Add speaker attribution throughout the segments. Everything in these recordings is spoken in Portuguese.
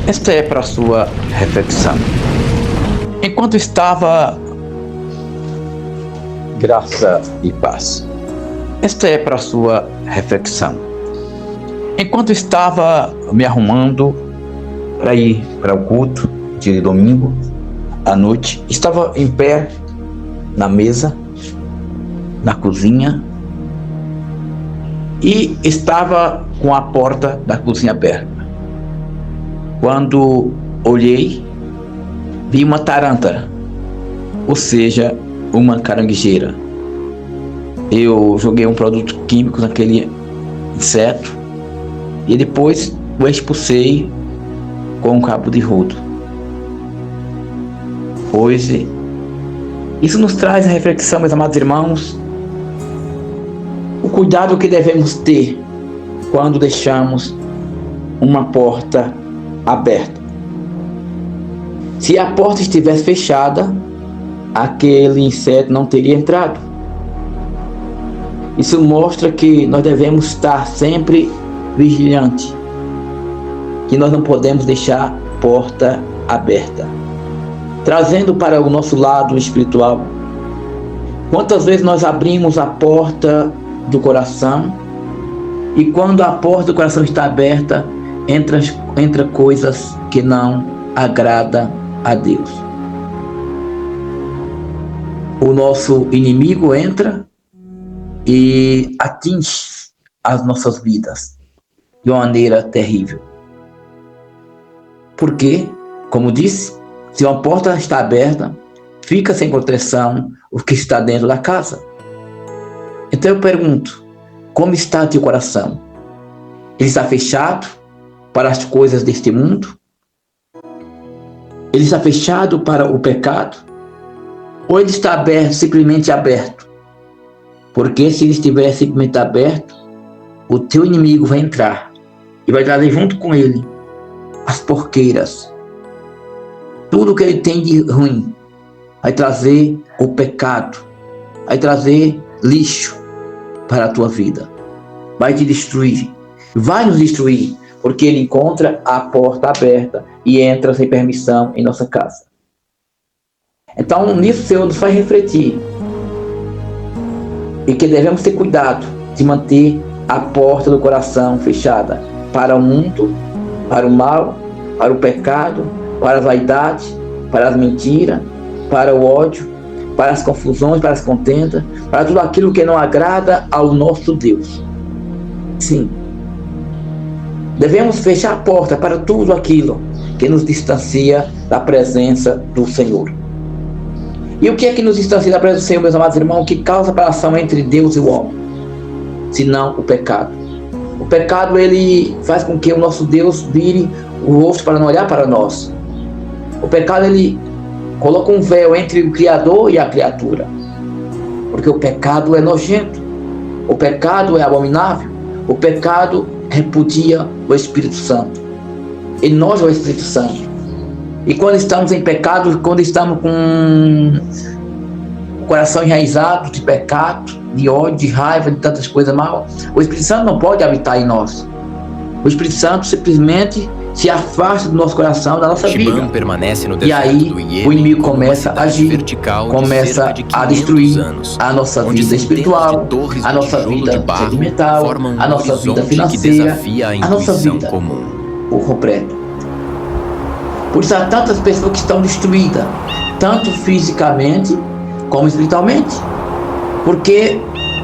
Speaker 1: Esta é para a sua reflexão. Enquanto estava graça e paz. Esta é para a sua reflexão. Enquanto estava me arrumando para ir para o culto de domingo à noite, estava em pé na mesa, na cozinha, e estava com a porta da cozinha aberta. Quando olhei, vi uma tarântula, ou seja, uma caranguejeira. Eu joguei um produto químico naquele inseto e depois o expulsei com um cabo de rodo. Pois isso nos traz a reflexão, meus amados irmãos, o cuidado que devemos ter quando deixamos uma porta aberta. Se a porta estivesse fechada, aquele inseto não teria entrado. Isso mostra que nós devemos estar sempre vigilantes, que nós não podemos deixar a porta aberta. Trazendo para o nosso lado espiritual, quantas vezes nós abrimos a porta do coração e quando a porta do coração está aberta, entra coisas que não agradam a Deus. O nosso inimigo entra e atinge as nossas vidas de uma maneira terrível. Porque, como disse, se uma porta está aberta, fica sem proteção o que está dentro da casa. Então eu pergunto, como está teu coração? Ele está fechado para as coisas deste mundo? Ele está fechado para o pecado? Ou ele está aberto, simplesmente aberto? Porque se ele estiver simplesmente aberto, o teu inimigo vai entrar e vai trazer junto com ele as porqueiras. Tudo que ele tem de ruim. Vai trazer o pecado. Vai trazer lixo para a tua vida. Vai te destruir. Vai nos destruir. Porque ele encontra a porta aberta e entra sem permissão em nossa casa. Então, nisso o Senhor nos faz refletir. E que devemos ter cuidado de manter a porta do coração fechada para o mundo, para o mal, para o pecado, para a vaidade, para as mentiras, para o ódio, para as confusões, para as contendas, para tudo aquilo que não agrada ao nosso Deus. Sim. Devemos fechar a porta para tudo aquilo que nos distancia da presença do Senhor. E o que é que nos distancia da presença do Senhor, meus amados irmãos, que causa separação entre Deus e o homem? Senão o pecado. O pecado, ele faz com que o nosso Deus vire o rosto para não olhar para nós. O pecado, ele coloca um véu entre o Criador e a criatura. Porque o pecado é nojento. O pecado é abominável. O pecado repudia o Espírito Santo. E nós é o Espírito Santo. E quando estamos em pecado, quando estamos com o coração enraizado de pecado, de ódio, de raiva, de tantas coisas mal, o Espírito Santo não pode habitar em nós. O Espírito Santo simplesmente se afasta do nosso coração, da nossa vida.
Speaker 2: Permanece no
Speaker 1: e aí
Speaker 2: do Iêmen,
Speaker 1: o inimigo começa a agir, começa a destruir a nossa vida espiritual, a nossa vida sentimental, a nossa vida financeira, a nossa vida por completo. Por isso há tantas pessoas que estão destruídas, tanto fisicamente como espiritualmente. Porque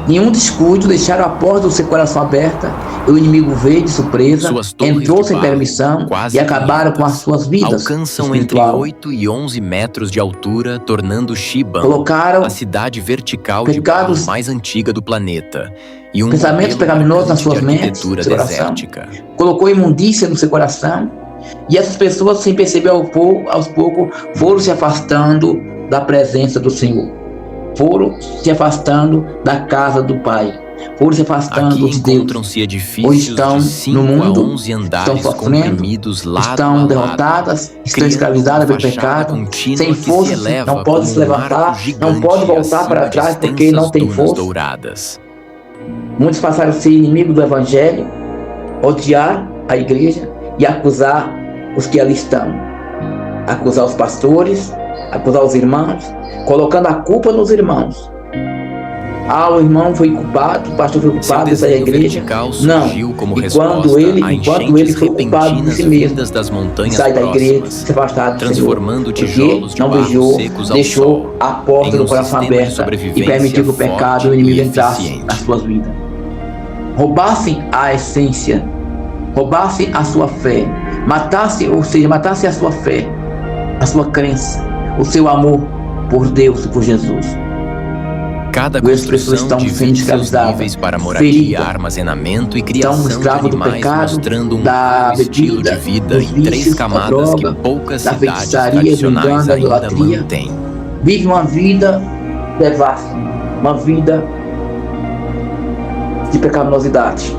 Speaker 1: nenhum descuido deixaram a porta do seu coração aberta, e o inimigo veio de surpresa, entrou sem permissão e acabaram com as suas vidas.
Speaker 2: Alcançam entre 8 e 11 metros de altura, tornando Shibam
Speaker 1: colocaram
Speaker 2: a cidade vertical de barro mais antiga do planeta. E
Speaker 1: pensamentos pecaminosos nas suas mentes, no seu coração. Colocou imundícia no seu coração. E essas pessoas, sem perceber aos poucos, foram se afastando da presença do Senhor. Foram se afastando da casa do Pai. Foram se afastando de Deus. Ou estão no mundo, estão sofrendo, estão derrotadas, estão escravizadas pelo pecado, sem força, não podem se levantar, não podem voltar para trás porque não tem força. Muitos passaram a ser inimigos do Evangelho, odiar a igreja e acusar os que ali estão. Acusar os pastores, acusar os irmãos, colocando a culpa nos irmãos. O irmão foi culpado, o pastor foi culpado dessa igreja. Não, enquanto ele foi culpado de si mesmo, sai da igreja, se afastar do Senhor, porque não deixou a porta do coração aberta e permitiu que o pecado e o inimigo entrasse nas suas vidas. Roubassem a essência, roubassem a sua fé, matassem a sua fé, a sua crença, o seu amor por Deus e por Jesus.
Speaker 2: Cada construção estão sendo escravizadas para moradia, armazenamento e criação de animais, mostrando um estilo de vida em 3 camadas que poucas cidades tradicionais ainda mantêm.
Speaker 1: Vive uma vida devassa, uma vida de pecaminosidade.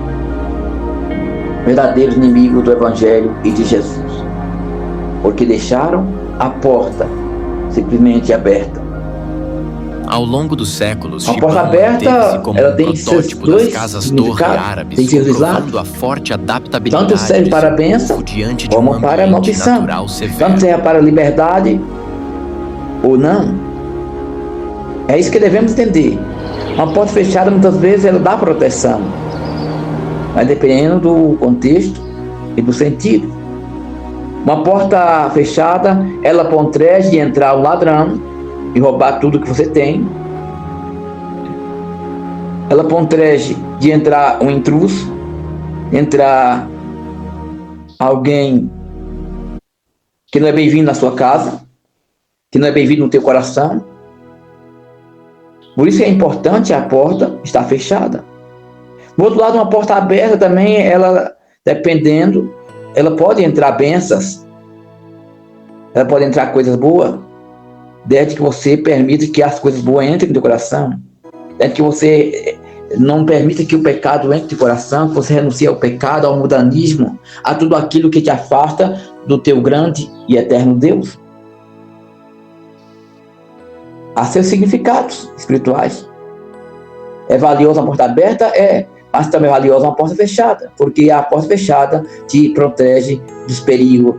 Speaker 1: Verdadeiros inimigos do Evangelho e de Jesus, porque deixaram a porta simplesmente aberta.
Speaker 2: Ao longo dos séculos,
Speaker 1: a porta aberta, ela tem seus dois significados, tem seus lados.
Speaker 2: A forte adaptabilidade
Speaker 1: tanto serve para a bênção como para a maldição, tanto serve para a liberdade ou não. É isso que devemos entender. Uma porta fechada muitas vezes ela dá proteção, mas dependendo do contexto e do sentido. Uma porta fechada, ela protege entrar o ladrão e roubar tudo que você tem. Ela protege de entrar um intruso, entrar alguém que não é bem-vindo na sua casa, que não é bem-vindo no teu coração. Por isso é importante a porta estar fechada. Do outro lado, uma porta aberta também, ela, dependendo, ela pode entrar bênçãos, ela pode entrar coisas boas, desde que você permita que as coisas boas entrem no teu coração, desde que você não permita que o pecado entre no teu coração, que você renuncie ao pecado, ao mundanismo, a tudo aquilo que te afasta do teu grande e eterno Deus. Há seus significados espirituais. É valiosa uma porta aberta? É, mas também é valiosa uma porta fechada, porque a porta fechada te protege dos perigos,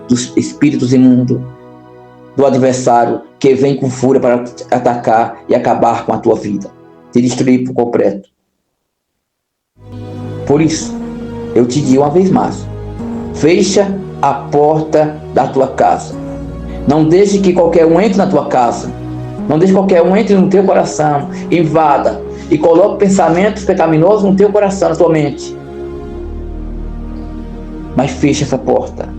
Speaker 1: dos espíritos imundos, do adversário que vem com fúria para te atacar e acabar com a tua vida, te destruir por completo. Por isso, eu te digo uma vez mais, fecha a porta da tua casa. Não deixe que qualquer um entre na tua casa. Não deixe que qualquer um entre no teu coração, invada e coloque pensamentos pecaminosos no teu coração, na tua mente. Mas fecha essa porta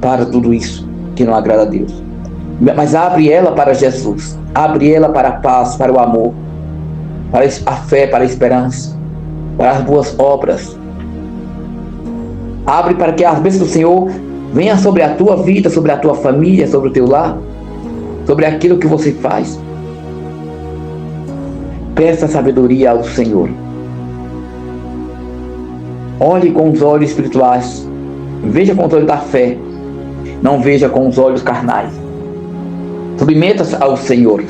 Speaker 1: para tudo isso que não agrada a Deus. Mas abre ela para Jesus, abre ela para a paz, para o amor, para a fé, para a esperança, para as boas obras. Abre para que as bênçãos do Senhor venham sobre a tua vida, sobre a tua família, sobre o teu lar, sobre aquilo que você faz. Peça sabedoria ao Senhor. Olhe com os olhos espirituais, veja com os olhos da fé, não veja com os olhos carnais. Submeta-se ao Senhor.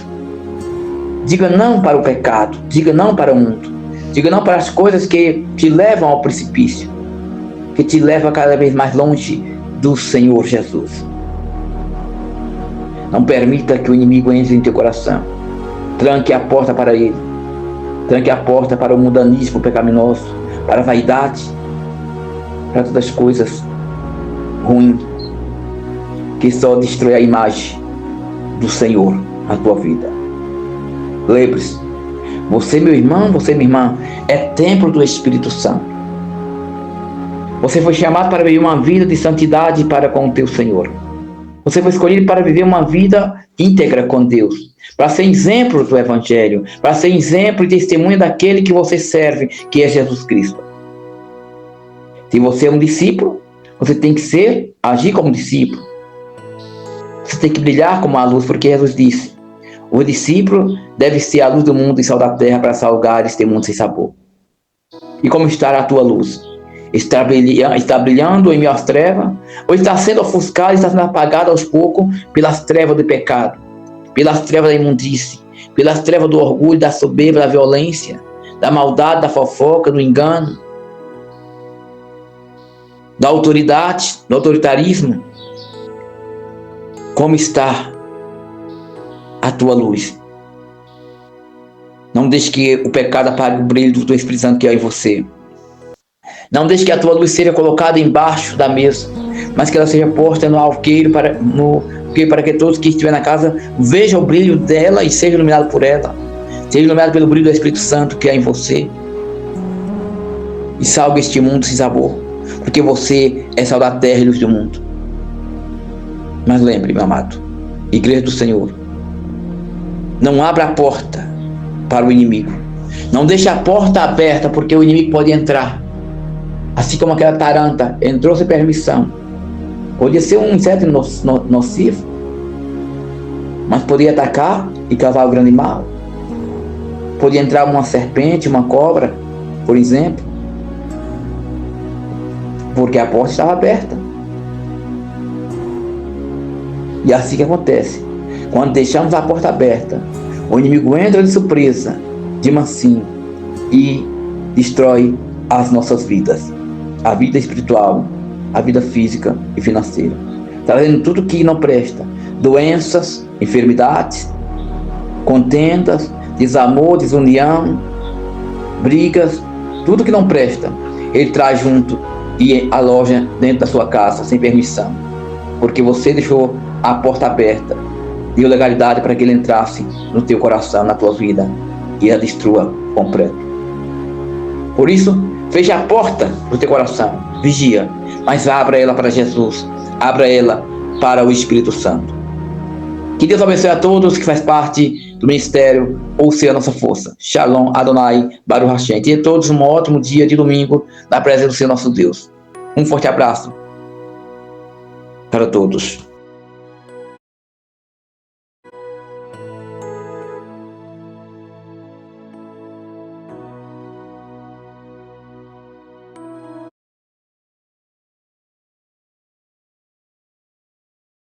Speaker 1: Diga não para o pecado, diga não para o mundo, diga não para as coisas que te levam ao precipício, que te levam cada vez mais longe do Senhor Jesus. Não permita que o inimigo entre em teu coração. Tranque a porta para ele. Tranque a porta para o mundanismo pecaminoso, para a vaidade, para todas as coisas ruins que só destrói a imagem do Senhor na tua vida. Lembre-se, você, meu irmão, você, minha irmã, é templo do Espírito Santo. Você foi chamado para viver uma vida de santidade para com o teu Senhor. Você foi escolhido para viver uma vida íntegra com Deus, para ser exemplo do Evangelho, para ser exemplo e testemunha daquele que você serve, que é Jesus Cristo. Se você é um discípulo, você tem que agir como discípulo. Você tem que brilhar como a luz, porque Jesus disse, o discípulo deve ser a luz do mundo e sal da terra para salgar este mundo sem sabor. E como está a tua luz? Está brilhando em meio às trevas? Ou está sendo ofuscado, está sendo apagado aos poucos pelas trevas do pecado, pelas trevas da imundície, pelas trevas do orgulho, da soberba, da violência, da maldade, da fofoca, do engano? da autoridade, do autoritarismo? Como está a tua luz? Não deixe que o pecado apague o brilho do teu Espírito Santo que há em você. Não deixe que a tua luz seja colocada embaixo da mesa, mas que ela seja posta no alqueiro para que todos que estiverem na casa vejam o brilho dela e sejam iluminados por ela. Seja iluminado pelo brilho do Espírito Santo que há em você. E salve este mundo sem sabor, porque você é sal da terra e luz do mundo. Mas lembre, meu amado, Igreja do Senhor, não abra a porta para o inimigo. Não deixe a porta aberta, porque o inimigo pode entrar. Assim como aquela taranta entrou sem permissão. Podia ser um inseto nocivo, mas podia atacar e causar um grande mal. Podia entrar uma serpente, uma cobra, por exemplo, porque a porta estava aberta. E é assim que acontece. Quando deixamos a porta aberta, o inimigo entra de surpresa, de mansinho, e destrói as nossas vidas. A vida espiritual, a vida física e financeira. Trazendo tudo que não presta. Doenças, enfermidades, contendas, desamor, desunião, brigas, tudo que não presta. Ele traz junto e aloja dentro da sua casa, sem permissão. Porque você deixou a porta aberta, deu legalidade para que ele entrasse no teu coração, na tua vida, e a destrua completo. Por isso, feche a porta do teu coração, vigia, mas abra ela para Jesus, abra ela para o Espírito Santo. Que Deus abençoe a todos que faz parte do ministério ou seja a nossa força. Shalom, Adonai, Baruch Hashem. E a todos um ótimo dia de domingo na presença do Senhor nosso Deus. Um forte abraço para todos.